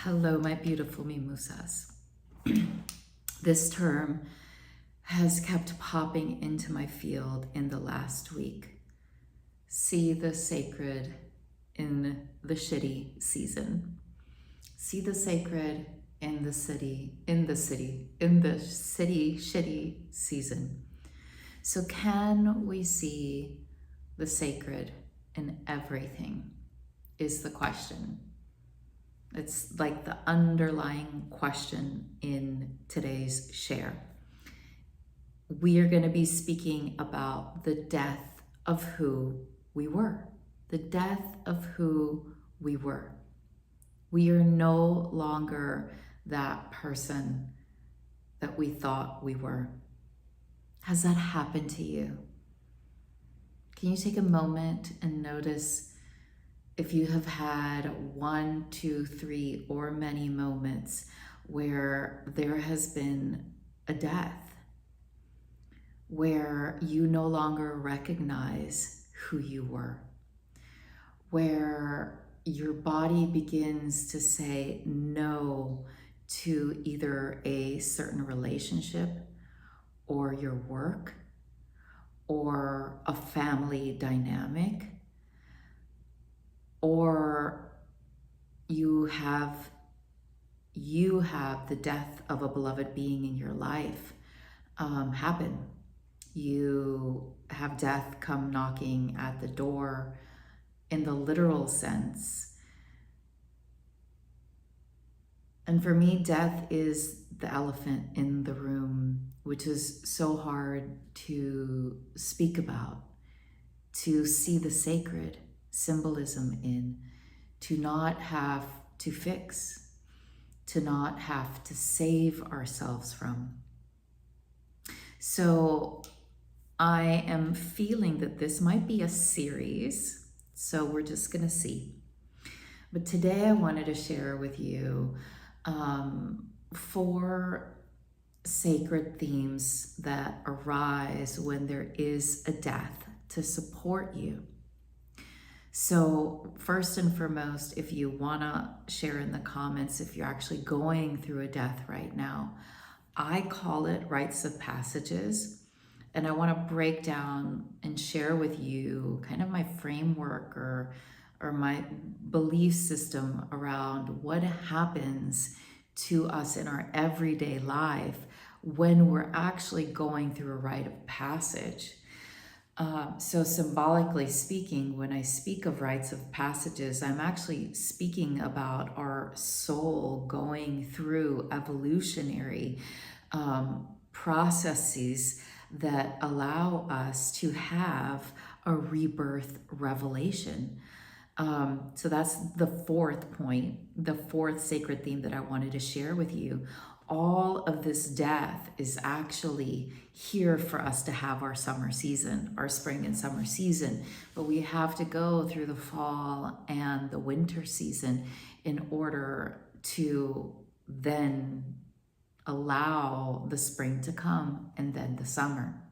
Hello, my beautiful mimusas. This term has kept popping into my field in the last week. See the sacred in the shitty season. See the sacred in the shitty season. So can we see the sacred in everything is the question. It's like the underlying question in today's share. We are going to be speaking about the death of who we were. The death of who we were. We are no longer that person that we thought we were. Has that happened to you? Can you take a moment and notice if you have had 1, 2, 3, or many moments where there has been a death, where you no longer recognize who you were, where your body begins to say no to either a certain relationship or your work or a family dynamic, or you have the death of a beloved being in your life happen. You have death come knocking at the door in the literal sense. And for me, death is the elephant in the room, which is so hard to speak about, to see the sacred symbolism in, to not have to fix, to not have to save ourselves from. So I am feeling that this might be a series, so we're just gonna see. But today I wanted to share with you 4 sacred themes that arise when there is a death to support you. So first and foremost, if you wanna share in the comments, if you're actually going through a death right now, I call it rites of passages. And I wanna break down and share with you kind of my framework or my belief system around what happens to us in our everyday life when we're actually going through a rite of passage. So symbolically speaking, when I speak of rites of passages, I'm actually speaking about our soul going through evolutionary processes that allow us to have a rebirth revelation. So that's the 4th point, the 4th sacred theme that I wanted to share with you. All of this death is actually here for us to have our summer season, our spring and summer season, but we have to go through the fall and the winter season in order to then allow the spring to come and then the summer.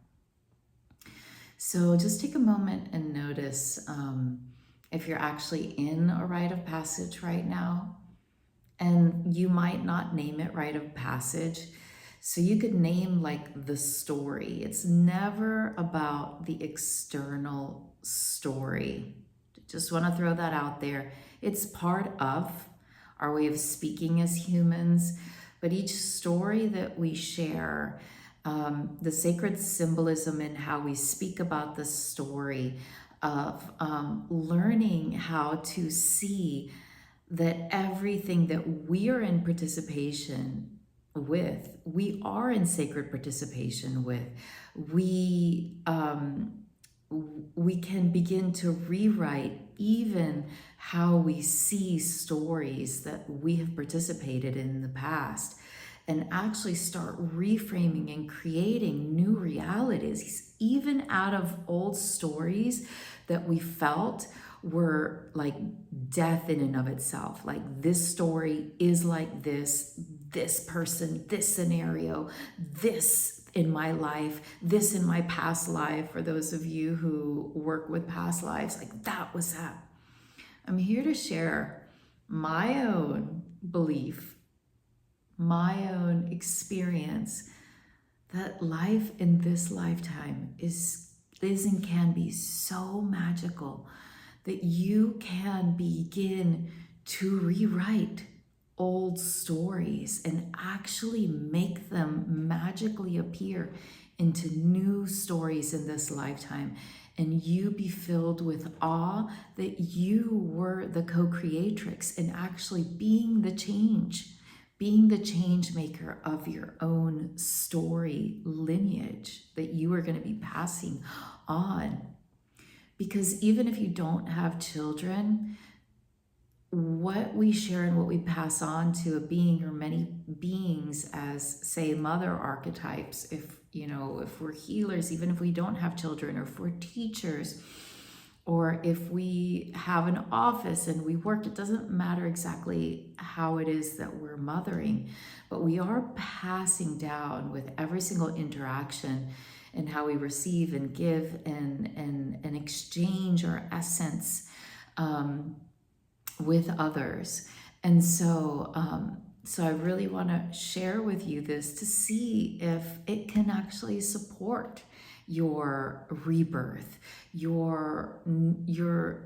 So just take a moment and notice if you're actually in a rite of passage right now. And you might not name it rite of passage. So you could name like the story. It's never about the external story. Just want to throw that out there. It's part of our way of speaking as humans, but each story that we share, the sacred symbolism in how we speak about the story of learning how to see that everything that we are in participation with, we are in sacred participation with. We can begin to rewrite even how we see stories that we have participated in the past, and actually start reframing and creating new realities, even out of old stories that we felt were like death in and of itself. Like, this story is like this person, this scenario, this in my life, this in my past life. For those of you who work with past lives, like that was that. I'm here to share my own belief, my own experience that life in this lifetime is and can be so magical that you can begin to rewrite old stories and actually make them magically appear into new stories in this lifetime, and you be filled with awe that you were the co-creatrix and actually being the change maker of your own story lineage that you are going to be passing on. Because even if you don't have children, what we share and what we pass on to a being or many beings as, say, mother archetypes, if we're healers, even if we don't have children, or if we're teachers, or if we have an office and we work, it doesn't matter exactly how it is that we're mothering, but we are passing down with every single interaction and how we receive and give and exchange our essence with others. And so I really want to share with you this to see if it can actually support your rebirth,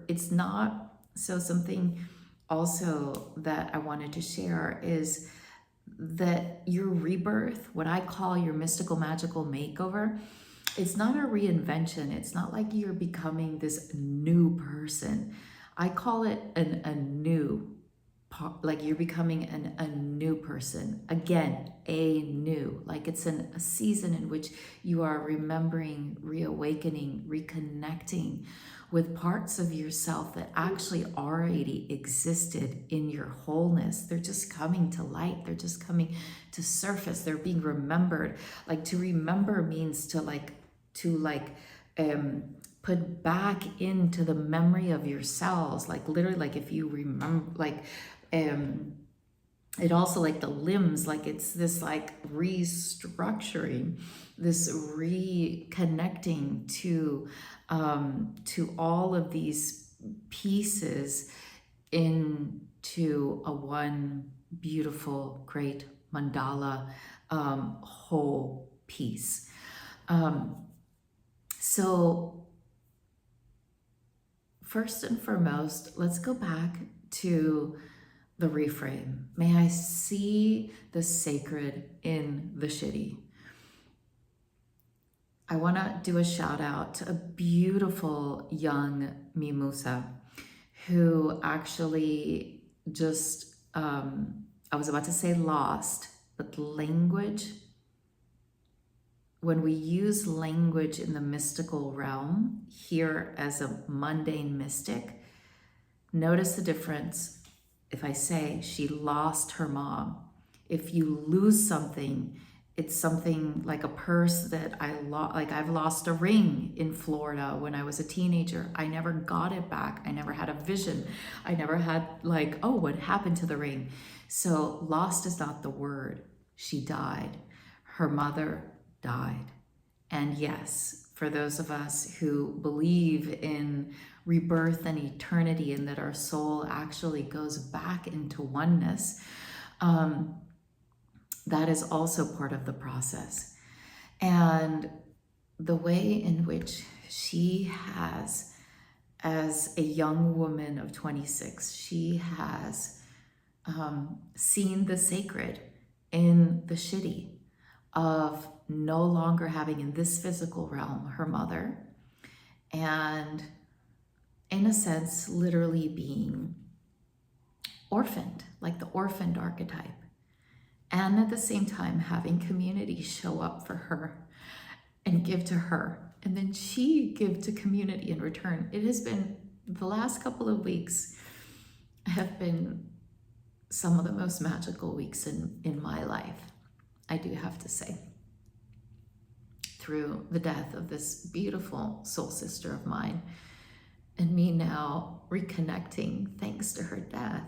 it's not. So something also that I wanted to share is that your rebirth, what I call your mystical magical makeover, it's not a reinvention. It's not like you're becoming this new person. I call it a new, like you're becoming a new person. Again, a new, like it's a season in which you are remembering, reawakening, reconnecting with parts of yourself that actually already existed in your wholeness. They're just coming to light. They're just coming to surface. They're being remembered. Like, to remember means to put back into the memory of your cells. Like literally, like if you remember, it also, like the limbs, like it's this like restructuring, this reconnecting to all of these pieces into a one beautiful, great mandala whole piece. So first and foremost, let's go back to the reframe. May I see the sacred in the shitty. I want to do a shout out to a beautiful young mimusa who actually just, I was about to say lost, but language, when we use language in the mystical realm here as a mundane mystic, notice the difference. If I say she lost her mom, if you lose something, it's something like a purse that I lost. Like I've lost a ring in Florida when I was a teenager. I never got it back. I never had a vision. I never had like, oh, what happened to the ring? So lost is not the word. She died. Her mother died. And yes, for those of us who believe in rebirth and eternity and that our soul actually goes back into oneness, that is also part of the process. And the way in which she has, as a young woman of 26, she has seen the sacred in the shitty of no longer having in this physical realm her mother, and in a sense literally being orphaned, like the orphaned archetype, and at the same time having community show up for her and give to her, and then she give to community in return. It has been, the last couple of weeks have been some of the most magical weeks in my life, I do have to say. Through the death of this beautiful soul sister of mine, and me now reconnecting, thanks to her death,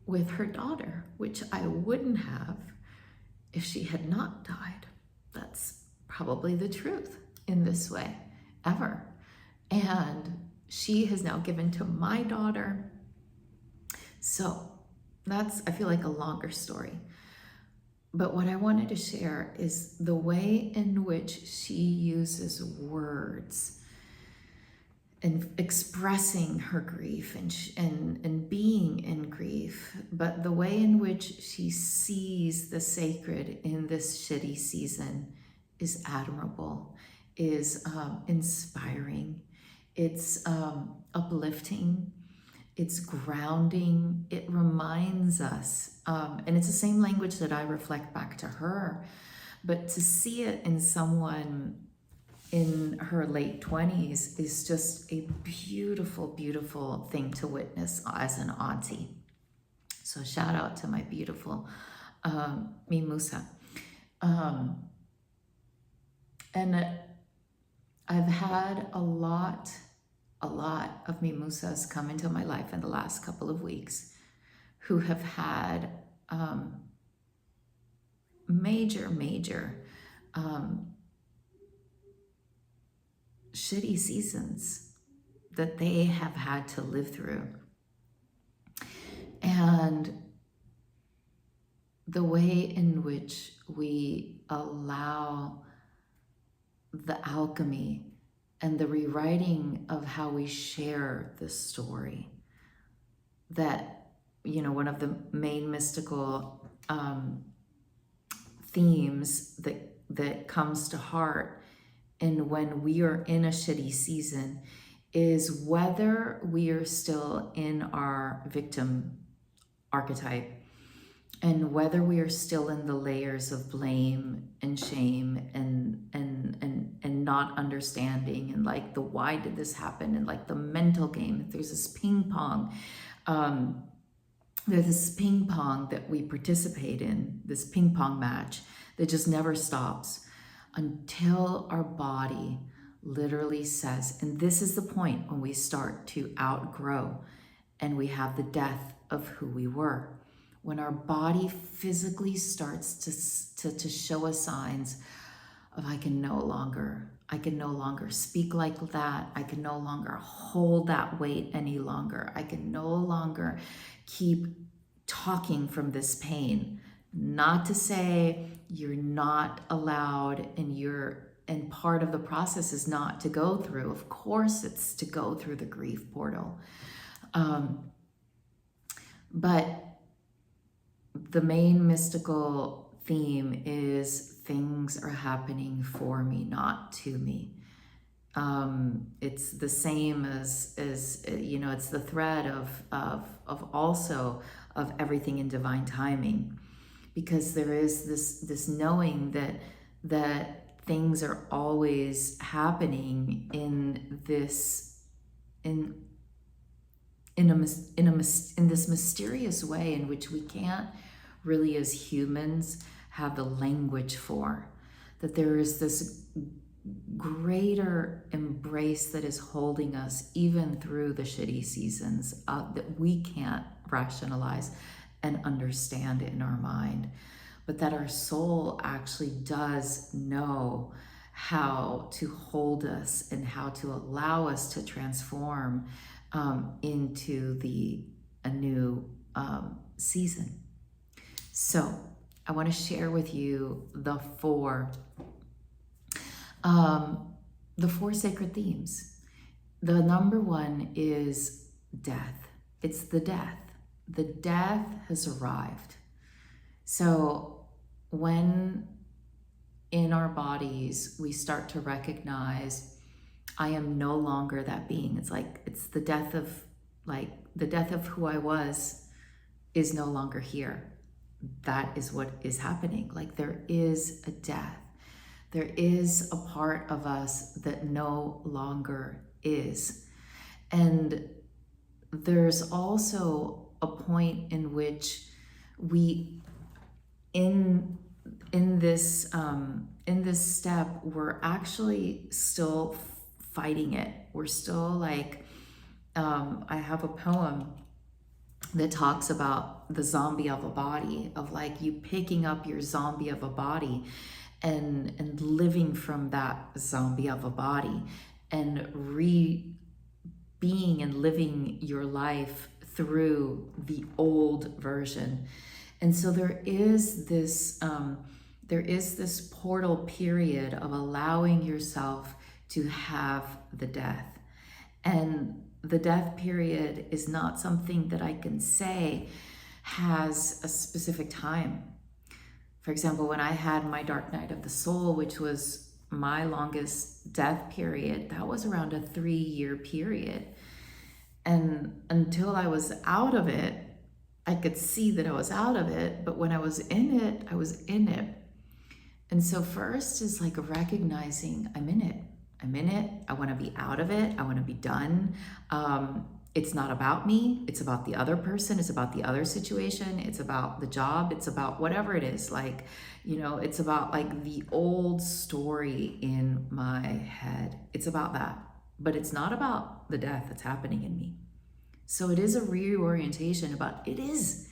with her daughter, which I wouldn't have if she had not died. That's probably the truth in this way, ever. And she has now given to my daughter. So that's, I feel like, a longer story. But what I wanted to share is the way in which she uses words and expressing her grief and being in grief, but the way in which she sees the sacred in this shitty season is admirable, is inspiring, it's uplifting, it's grounding. It reminds us, and it's the same language that I reflect back to her, but to see it in someone in her late 20s is just a beautiful, beautiful thing to witness as an auntie. So shout out to my beautiful mimusa. And I've had a lot of mimusas come into my life in the last couple of weeks who have had major shitty seasons that they have had to live through. And the way in which we allow the alchemy and the rewriting of how we share the story, that, you know, one of the main mystical themes that comes to heart and when we are in a shitty season is whether we are still in our victim archetype and whether we are still in the layers of blame and shame and not understanding and like the why did this happen and like the mental game. There's this ping pong that we participate in, this ping pong match that just never stops until our body literally says, and this is the point when we start to outgrow and we have the death of who we were. When our body physically starts to show us signs of I can no longer speak like that. I can no longer hold that weight any longer. I can no longer keep talking from this pain. Not to say you're not allowed and part of the process is not to go through. Of course it's to go through the grief portal. But the main mystical theme is things are happening for me, not to me. It's the same as you know, it's the thread of also of everything in divine timing, because there is this knowing that things are always happening in this mysterious way in which we can't really as humans have the language for. That there is this greater embrace that is holding us even through the shitty seasons that we can't rationalize and understand in our mind, but that our soul actually does know how to hold us and how to allow us to transform into a new season. So I want to share with you the four sacred themes. The number one is death. It's the death. The death has arrived. So when in our bodies we start to recognize I am no longer that being, it's the death of who I was is no longer here. That is what is happening. Like there is a death. There is a part of us that no longer is. And there's also a point in which we, in this step, we're actually still fighting it. We're still like, I have a poem that talks about the zombie of a body, of like you picking up your zombie of a body and living from that zombie of a body and being and living your life through the old version. And so there is this portal period of allowing yourself to have the death. And the death period is not something that I can say has a specific time. For example, when I had my dark night of the soul, which was my longest death period, that was around a 3-year period. And until I was out of it, I could see that I was out of it, but when I was in it, I was in it. And so first is like recognizing I'm in it. I'm in it. I want to be out of it. I want to be done. It's not about me. It's about the other person. It's about the other situation. It's about the job. It's about whatever it is. Like, it's about like the old story in my head. It's about that. But it's not about the death that's happening in me. So it is a reorientation about, it is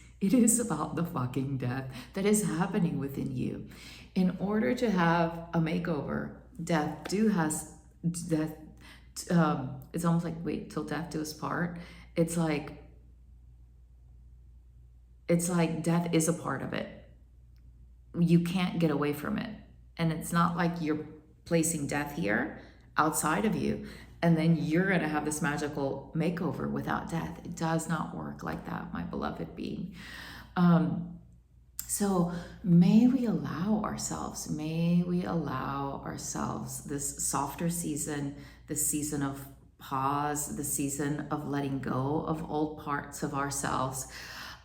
about the fucking death that is happening within you. In order to have a makeover, it's almost like wait till death do us part. It's like death is a part of it. You can't get away from it. And it's not like you're placing death here outside of you and then you're going to have this magical makeover without death. It does not work like that, my beloved being. So may we allow ourselves this softer season, this season of pause, the season of letting go of old parts of ourselves.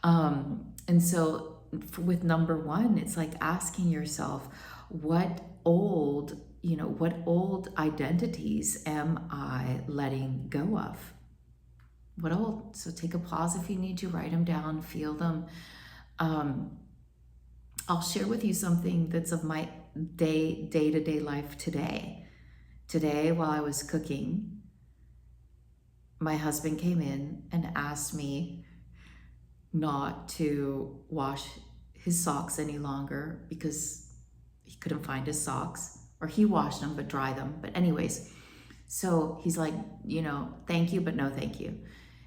And so with number 1, it's like asking yourself, what old identities am I letting go of? What old? So take a pause if you need to, write them down, feel them. I'll share with you something that's of my day-to-day life today. Today, while I was cooking, my husband came in and asked me not to wash his socks any longer because he couldn't find his socks, or he washed them but dry them. But anyways, so he's like, thank you, but no thank you.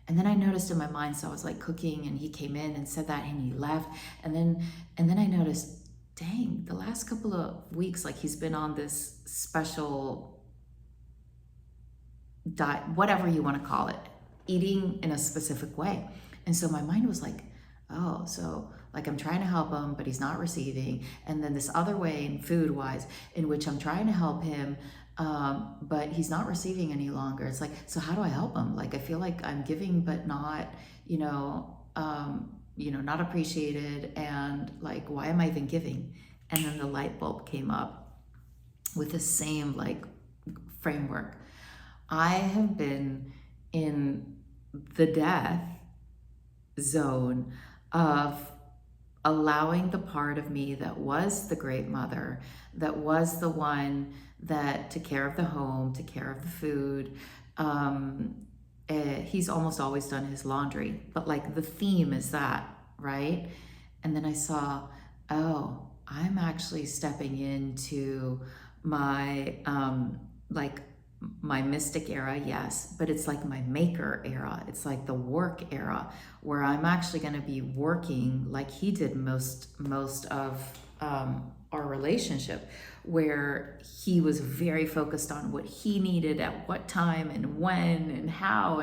And then I noticed in my mind, so I was like cooking and he came in and said that and he left. And then I noticed, dang, the last couple of weeks, like he's been on this special diet, whatever you want to call it, eating in a specific way. And so my mind was like, oh, so like I'm trying to help him, but he's not receiving. And then this other way in food wise, in which I'm trying to help him, but he's not receiving any longer. It's like, so how do I help him? Like, I feel like I'm giving, but not, not appreciated. And like, why am I even giving? And then the light bulb came up with the same like framework. I have been in the death zone of allowing the part of me that was the great mother, that was the one that took care of the home, took care of the food. He's almost always done his laundry, but like the theme is that, right? And then I saw, oh, I'm actually stepping into my, my mystic era, yes, but it's like my maker era. It's like the work era where I'm actually going to be working like he did most of our relationship, where he was very focused on what he needed at what time and when and how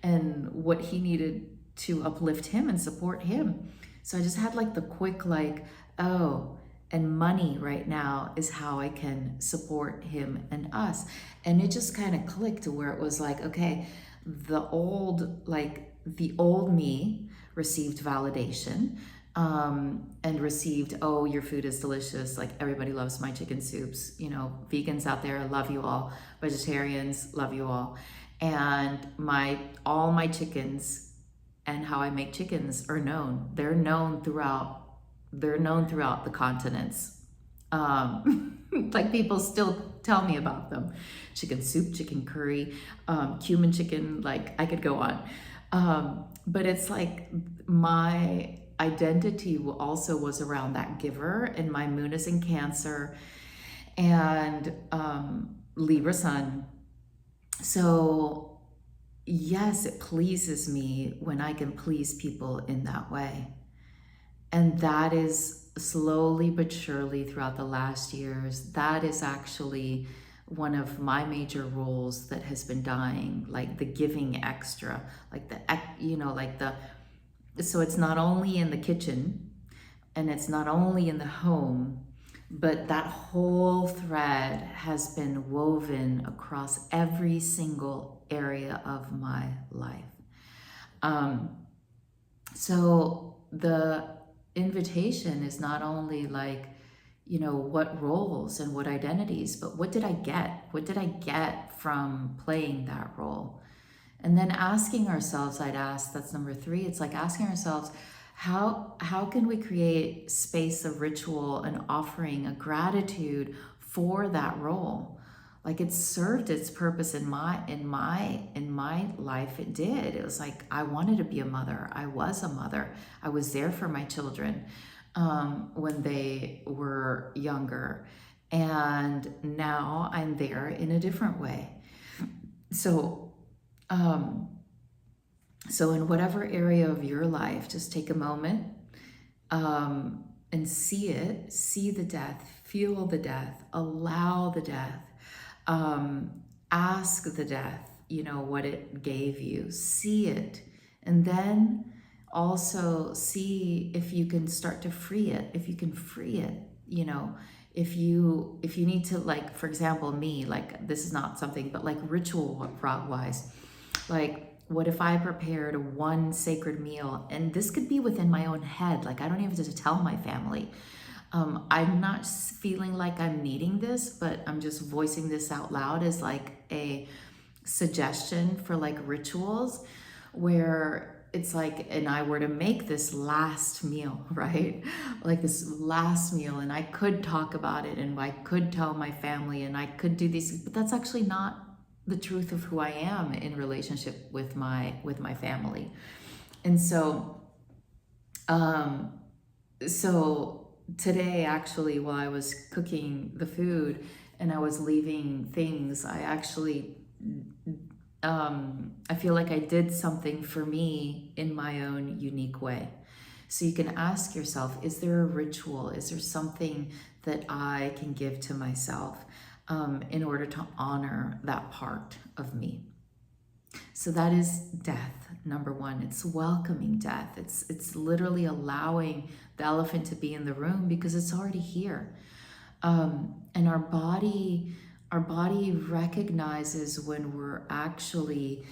and what he needed to uplift him and support him. So I just had like the quick like, oh, and money right now is how I can support him and us. And it just kind of clicked to where it was like, okay, the old me received validation, and received, oh, your food is delicious. Like everybody loves my chicken soups. Vegans out there, love you all. Vegetarians, love you all. And all my chickens and how I make chickens are known. They're known throughout the continents. Like people still tell me about them. Chicken soup, chicken curry, cumin chicken, like I could go on. But it's like my identity also was around that giver, and my moon is in Cancer and Libra sun. So yes, it pleases me when I can please people in that way. And that is slowly but surely throughout the last years, that is actually one of my major roles that has been dying, like the giving extra, like so it's not only in the kitchen and it's not only in the home, but that whole thread has been woven across every single area of my life. So the invitation is not only like, what roles and what identities, but what did I get? What did I get from playing that role? And then asking ourselves, that's number 3. It's like asking ourselves, how can we create space, a ritual, an offering, a gratitude for that role? Like, it served its purpose in my life. It did. It was like, I wanted to be a mother. I was a mother. I was there for my children when they were younger. And now I'm there in a different way. So in whatever area of your life, just take a moment and see the death, feel the death, allow the death, ask the death, what it gave you, see it, and then also see if you can start to free it, if you can free it, if you need to, like, for example, me, like, this is not something, but like ritual wise, like, what if I prepared one sacred meal, and this could be within my own head, like I don't even have to tell my family. I'm not feeling like I'm needing this, but I'm just voicing this out loud as like a suggestion for like rituals where it's like, and I were to make this last meal, right? Like this last meal, and I could talk about it and I could tell my family and I could do these, but that's actually not the truth of who I am in relationship with my family. And so today, actually, while I was cooking the food and I was leaving things, I actually I feel like I did something for me in my own unique way. So you can ask yourself, is there a ritual? Is there something that I can give to myself in order to honor that part of me? So that is death, number 1. It's welcoming death. It's literally allowing the elephant to be in the room because it's already here. And our body recognizes when we're actually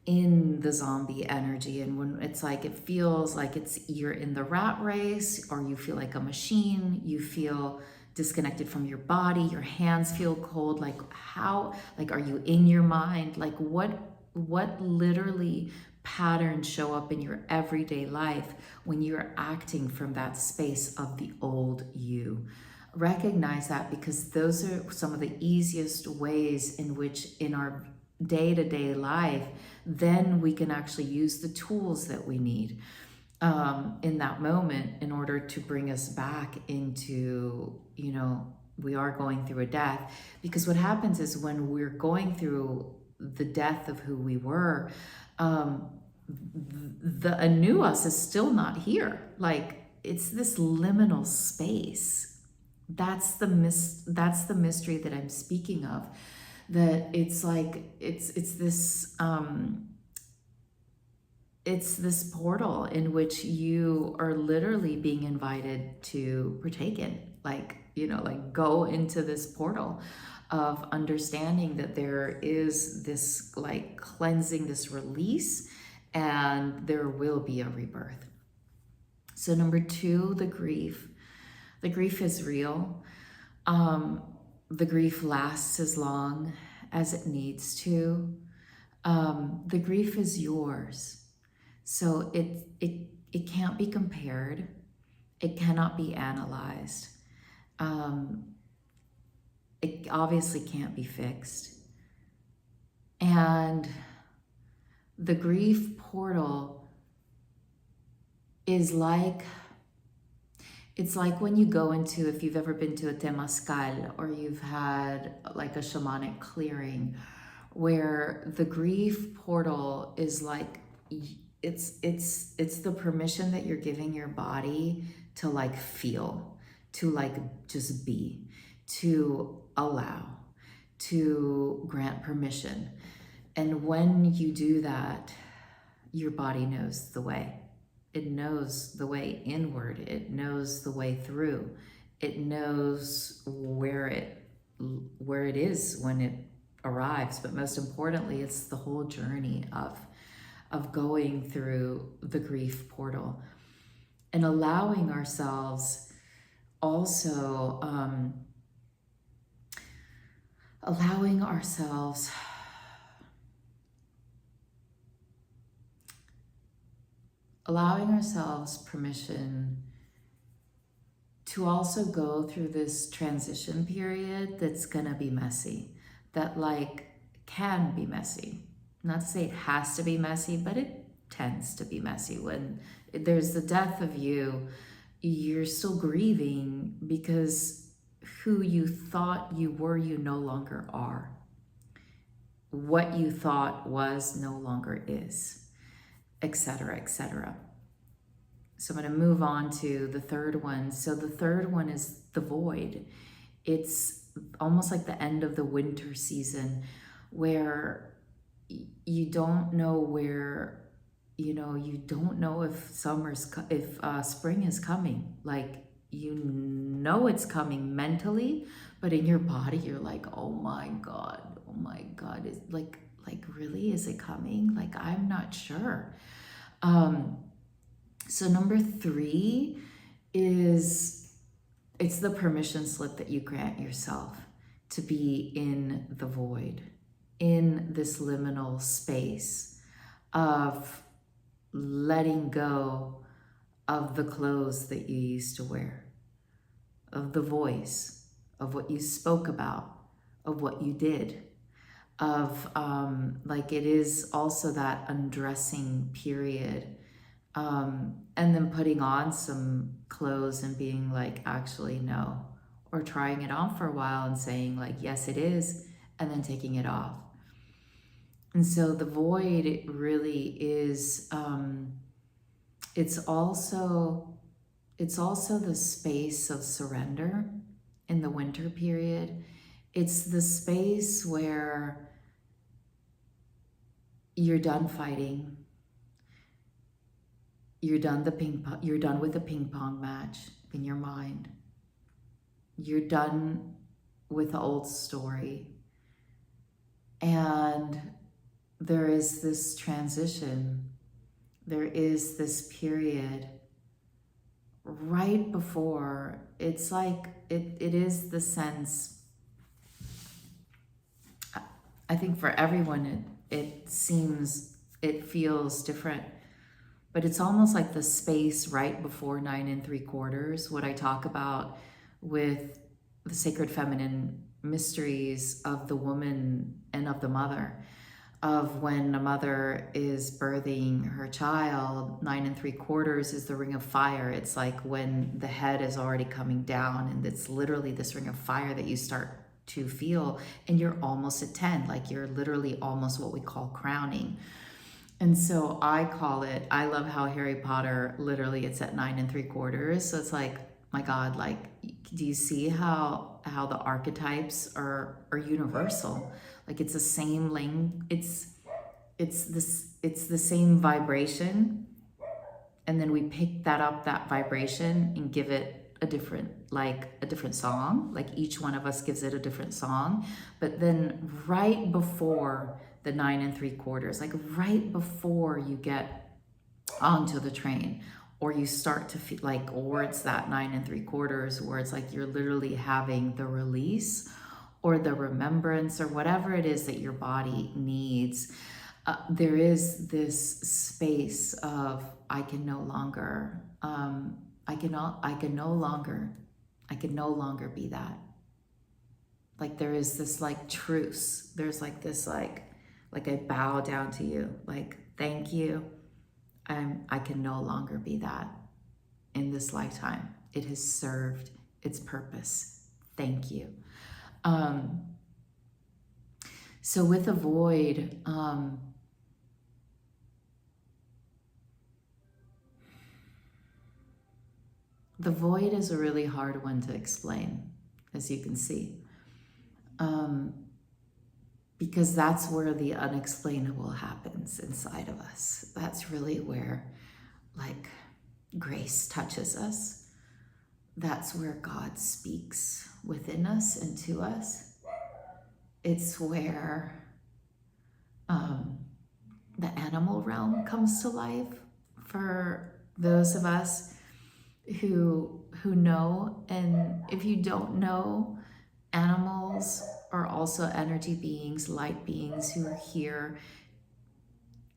in the zombie energy, and when it's like, it feels like you're in the rat race, or you feel like a machine, you feel disconnected from your body, your hands feel cold, like are you in your mind? Like what literally patterns show up in your everyday life when you're acting from that space of the old you? Recognize that, because those are some of the easiest ways in which in our day-to-day life, then we can actually use the tools that we need in that moment in order to bring us back into, we are going through a death. Because what happens is when we're going through the death of who we were, the anew us is still not here. Like, it's this liminal space. That's the mystery that I'm speaking of. That it's like it's this portal in which you are literally being invited to partake in, like go into this portal of understanding that there is this like cleansing, this release, and there will be a rebirth. So number 2, the grief is real. The grief lasts as long as it needs to. The grief is yours. So it can't be compared. It cannot be analyzed. It obviously can't be fixed. And the grief portal is like, it's like when you go into, if you've ever been to a temazcal or you've had like a shamanic clearing, where the grief portal is like, it's the permission that you're giving your body to like feel, to like just be, to allow, to grant permission. And when you do that, your body knows the way. It knows the way inward. It knows the way through. It knows where it is when it arrives. But most importantly, it's the whole journey of going through the grief portal and allowing ourselves also, allowing ourselves permission to also go through this transition period that's gonna be messy, that like can be messy. Not to say it has to be messy, but it tends to be messy. When there's the death of you, you're still grieving because who you thought you were, you no longer are. What you thought was no longer is, etc., etc. So I'm going to move on to the third one. So the third one is the void. It's almost like the end of the winter season where you don't know where, you don't know if spring is coming. Like, it's coming mentally, but in your body, you're like, oh my God, is like really, is it coming? Like, I'm not sure. So number 3 is, it's the permission slip that you grant yourself to be in the void, in this liminal space of letting go of the clothes that you used to wear, of the voice, of what you spoke about, of what you did, of it is also that undressing period. And then putting on some clothes and being like, actually, no. Or trying it on for a while and saying like, yes, it is, and then taking it off. And so the void, it really is, it's also the space of surrender in the winter period. It's the space where you're done fighting. You're done with the ping pong match in your mind. You're done with the old story. And there is this transition. There is this period right before. It's like, it is the sense, I think for everyone, it feels different. But it's almost like the space right before 9 3/4, what I talk about with the sacred feminine mysteries of the woman and of the mother, of when a mother is birthing her child. 9 3/4 is the ring of fire. It's like when the head is already coming down, and it's literally this ring of fire that you start to feel, and you're almost at 10, like you're literally almost what we call crowning. And so I love how Harry Potter, literally it's at 9 3/4. So it's like, my God, like, do you see how the archetypes are universal? Like, it's the same it's the same vibration. And then we pick that vibration and give it a different song. Like, each one of us gives it a different song. But then right before the 9 3/4, like right before you get onto the train, or you start to feel like, or it's that 9 3/4 where it's like you're literally having the release or the remembrance or whatever it is that your body needs. There is this space of, I can no longer be that. Like, there is this like truce. There's like this like I bow down to you, like, thank you. I can no longer be that in this lifetime. It has served its purpose. Thank you. So with a void, the void is a really hard one to explain, as you can see, because that's where the unexplainable happens inside of us. That's really where, like, grace touches us. That's where God speaks within us and to us. It's where the animal realm comes to life for those of us who know. And if you don't know, animals are also energy beings, light beings who are here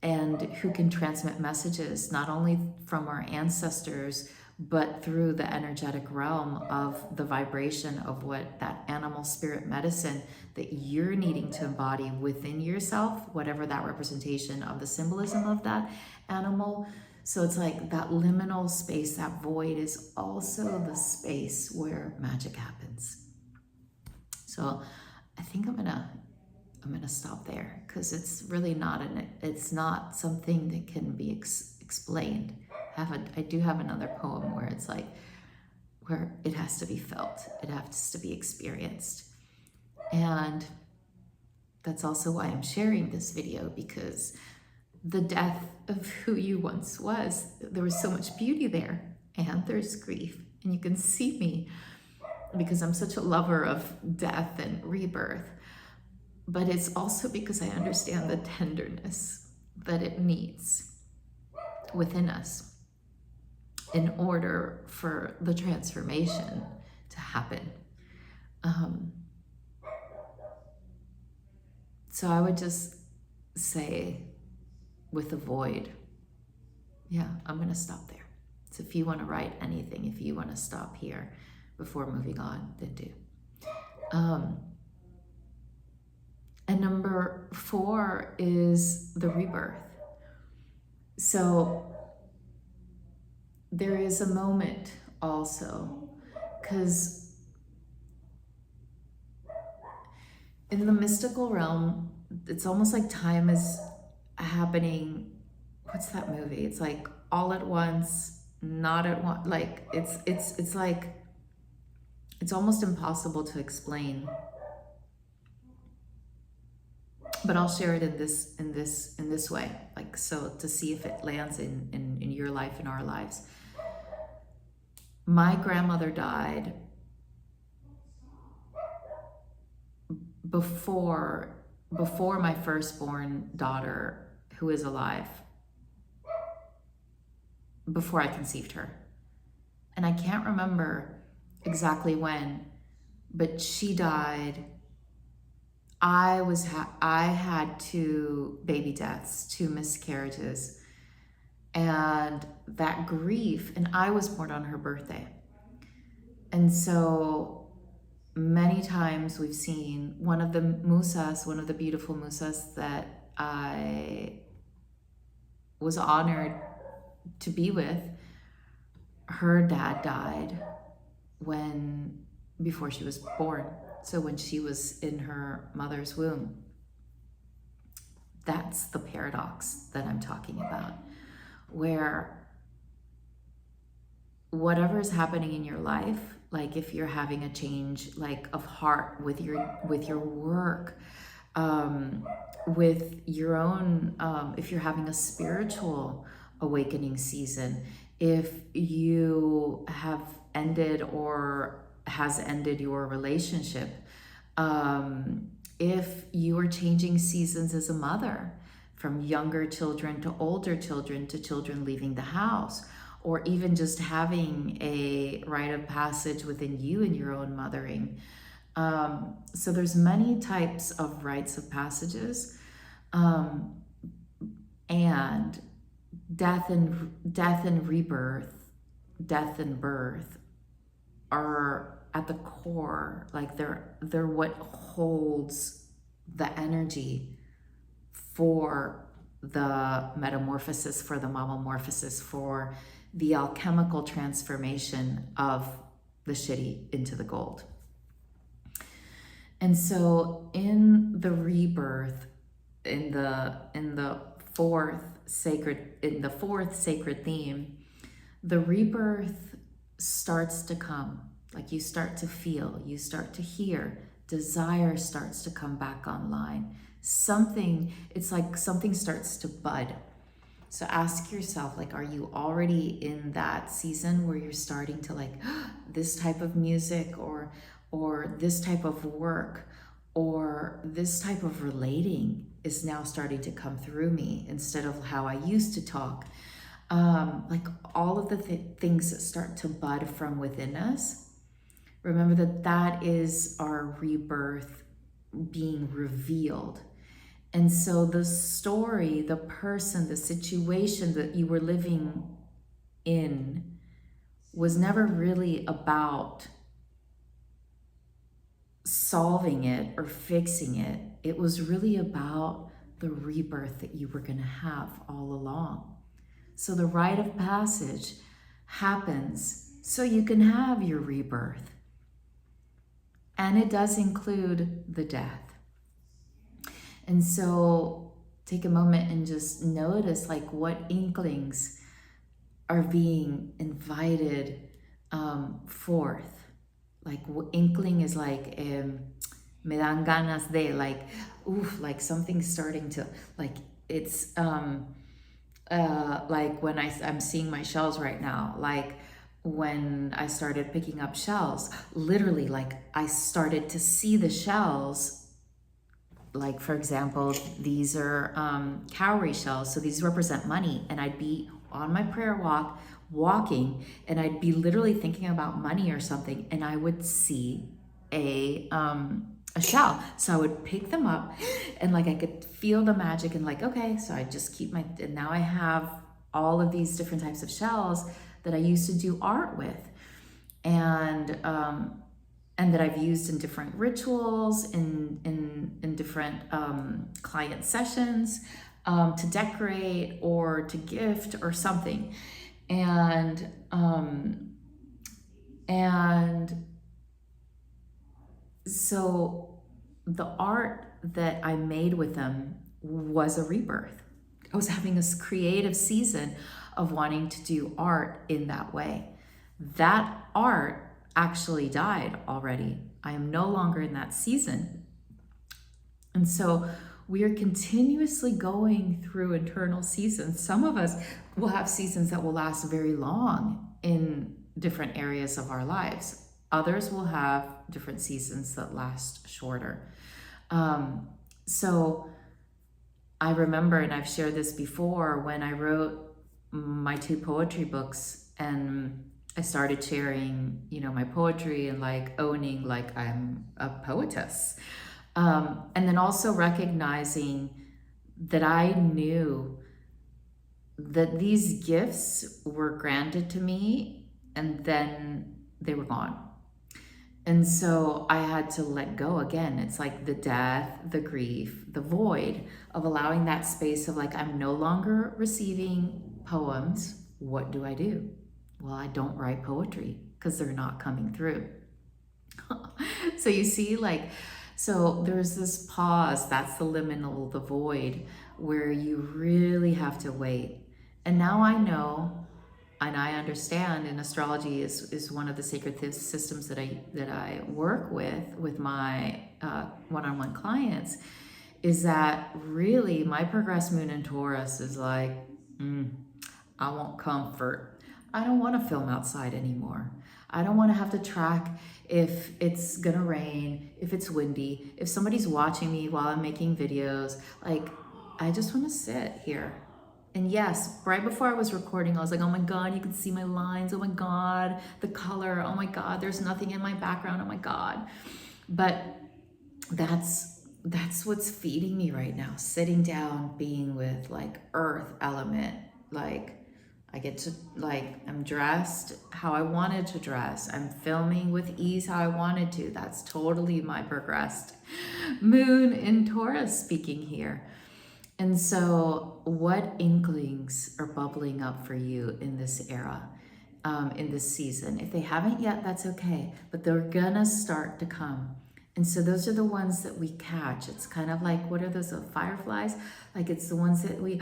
and who can transmit messages not only from our ancestors, but through the energetic realm of the vibration of what that animal spirit medicine that you're needing to embody within yourself, whatever that representation of the symbolism of that animal. So it's like that liminal space, that void, is also the space where magic happens. So I think I'm gonna stop there, because it's really not it's not something that can be explained. I do have another poem where it's like, where it has to be felt, it has to be experienced. And that's also why I'm sharing this video, because the death of who you once was, there was so much beauty there, and there's grief. And you can see me, because I'm such a lover of death and rebirth, but it's also because I understand the tenderness that it needs within us in order for the transformation to happen. So I would just say, with the void, yeah, I'm gonna stop there. So if you wanna write anything, if you wanna stop here before moving on, then do. And number 4 is the rebirth. So there is a moment also, because in the mystical realm, it's almost like time is happening. What's that movie? It's like all at once, not at once. Like it's like, it's almost impossible to explain. But I'll share it in this way, like, so to see if it lands in your life, in our lives. My grandmother died before my firstborn daughter, who is alive, before I conceived her. And I can't remember exactly when, but she died. I had 2 baby deaths, 2 miscarriages, and that grief, and I was born on her birthday. And so many times we've seen one of the musas, one of the beautiful musas that I was honored to be with, her dad died before she was born. So when she was in her mother's womb. That's the paradox that I'm talking about, where whatever is happening in your life, like if you're having a change, like of heart with your work, with your own, if you're having a spiritual awakening season, if you have ended or has ended your relationship, if you are changing seasons as a mother, from younger children to older children to children leaving the house, or even just having a rite of passage within you in your own mothering. So there's many types of rites of passages, and death and rebirth, death and birth are at the core, like they're what holds the energy for the metamorphosis, for the mamamorphosis, for the alchemical transformation of the shitty into the gold. And so in the rebirth, in the fourth sacred theme, the rebirth starts to come. Like you start to feel, you start to hear, desire starts to come back online. It's like something starts to bud. So ask yourself, like, are you already in that season where you're starting to like this type of music or this type of work or this type of relating is now starting to come through me instead of how I used to talk. Like all of the things that start to bud from within us. Remember that that is our rebirth being revealed. And so the story, the person, the situation that you were living in was never really about solving it or fixing it. It was really about the rebirth that you were going to have all along. So the rite of passage happens so you can have your rebirth. And it does include the death. And so take a moment and just notice like what inklings are being invited forth. Like inkling is like me dan ganas de, like oof, like something's starting to like it's like when I'm seeing my shells right now, like when I started picking up shells, literally like I started to see the shells. Like for example, these are cowrie shells, so these represent money, and I'd be on my prayer walking, and I'd be literally thinking about money or something, and I would see a shell. So I would pick them up, and like I could feel the magic, and like okay, so I just keep and now I have all of these different types of shells that I used to do art with, and that I've used in different rituals, in different client sessions, to decorate or to gift or something. And so the art that I made with them was a rebirth. I was having this creative season of wanting to do art in that way. That art actually died already. I am no longer in that season. And so we are continuously going through internal seasons. Some of us will have seasons that will last very long in different areas of our lives. Others will have different seasons that last shorter. So I remember, and I've shared this before, when I wrote my 2 poetry books and I started sharing, my poetry and like owning like I'm a poetess. And then also recognizing that I knew that these gifts were granted to me and then they were gone. And so I had to let go again. It's like the death, the grief, the void of allowing that space of like, I'm no longer receiving poems. What do I do? Well, I don't write poetry because they're not coming through. So you see, like, so there's this pause, that's the liminal, the void, where you really have to wait. And now I know, and I understand, and astrology is one of the sacred systems that I work with my one-on-one clients, is that really my progressed moon in Taurus is like, I want comfort. I don't want to film outside anymore. I don't want to have to track if it's gonna rain, if it's windy, if somebody's watching me while I'm making videos. Like, I just want to sit here. And yes, right before I was recording, I was like, oh my God, you can see my lines. Oh my God, the color. Oh my God, there's nothing in my background. Oh my God. But that's what's feeding me right now. Sitting down, being with like earth element, like I get to, like, I'm dressed how I wanted to dress. I'm filming with ease how I wanted to. That's totally my progressed moon in Taurus speaking here. And so what inklings are bubbling up for you in this era, in this season? If they haven't yet, that's okay, but they're gonna start to come. And so those are the ones that we catch. It's kind of like, what are those fireflies? Like it's the ones that we,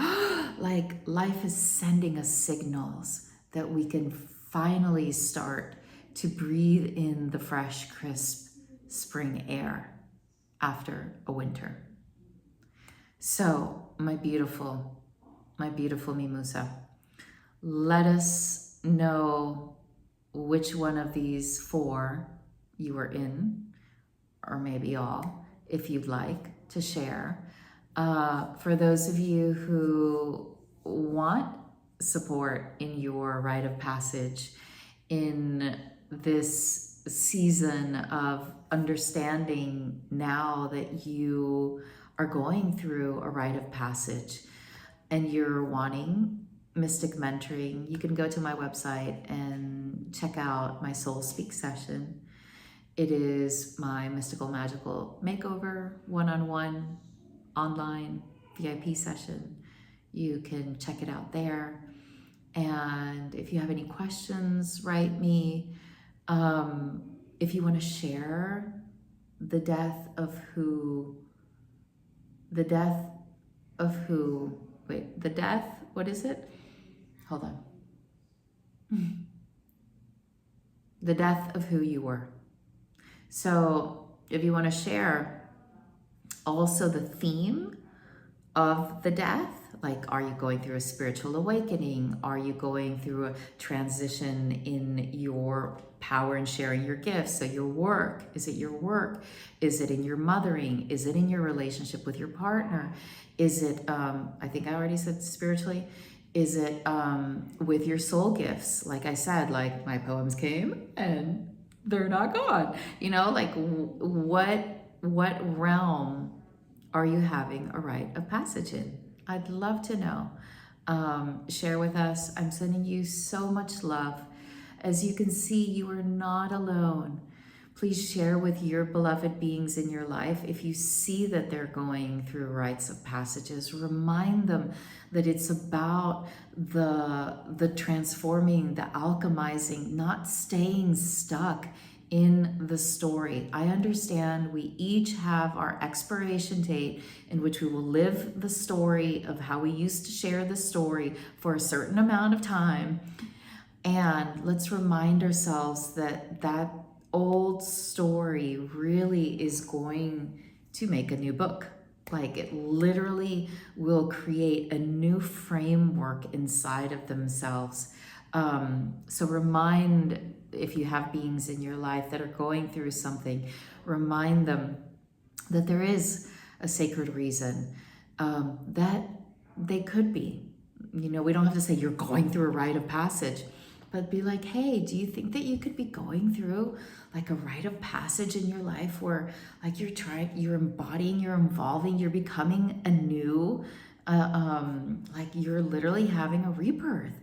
like life is sending us signals that we can finally start to breathe in the fresh, crisp spring air after a winter. So my beautiful mimusa, let us know which one of these 4 you are in, or maybe all, if you'd like to share. For those of you who want support in your rite of passage in this season of understanding now that you are going through a rite of passage and you're wanting mystic mentoring, you can go to my website and check out my Soul Speak session. It is my mystical magical makeover one-on-one online VIP session. You can check it out there. And if you have any questions, write me. If you want to share the death of who, what is it? Hold on. The death of who you were. So if you want to share also the theme of the death, like, are you going through a spiritual awakening? Are you going through a transition in your power and sharing your gifts? So your work, is it your work? Is it in your mothering? Is it in your relationship with your partner? Is it, I think I already said spiritually, is it with your soul gifts? Like I said, like my poems came and they're not gone. You know, like what realm are you having a rite of passage in? I'd love to know. Share with us. I'm sending you so much love. As you can see, you are not alone. Please share with your beloved beings in your life. If you see that they're going through rites of passages, remind them that it's about the transforming, the alchemizing, not staying stuck in the story. I understand we each have our expiration date in which we will live the story of how we used to share the story for a certain amount of time. And let's remind ourselves that that old story really is going to make a new book. Like it literally will create a new framework inside of themselves. So remind, if you have beings in your life that are going through something, remind them that there is a sacred reason, that they could be. You know, we don't have to say you're going through a rite of passage, but be like, hey, do you think that you could be going through like a rite of passage in your life where like you're embodying, you're evolving, you're becoming anew, like you're literally having a rebirth.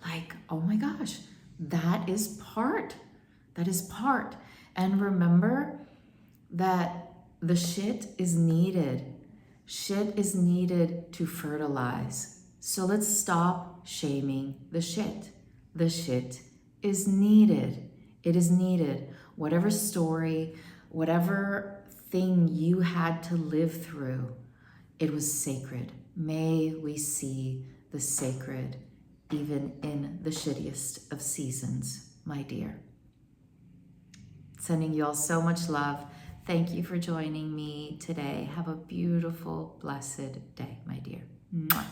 Like, oh my gosh, that is part. And remember that the shit is needed. Shit is needed to fertilize. So let's stop shaming the shit. The shit is needed. It is needed. Whatever story, whatever thing you had to live through, it was sacred. May we see the sacred even in the shittiest of seasons, my dear. Sending you all so much love. Thank you for joining me today. Have a beautiful, blessed day, my dear. Mwah.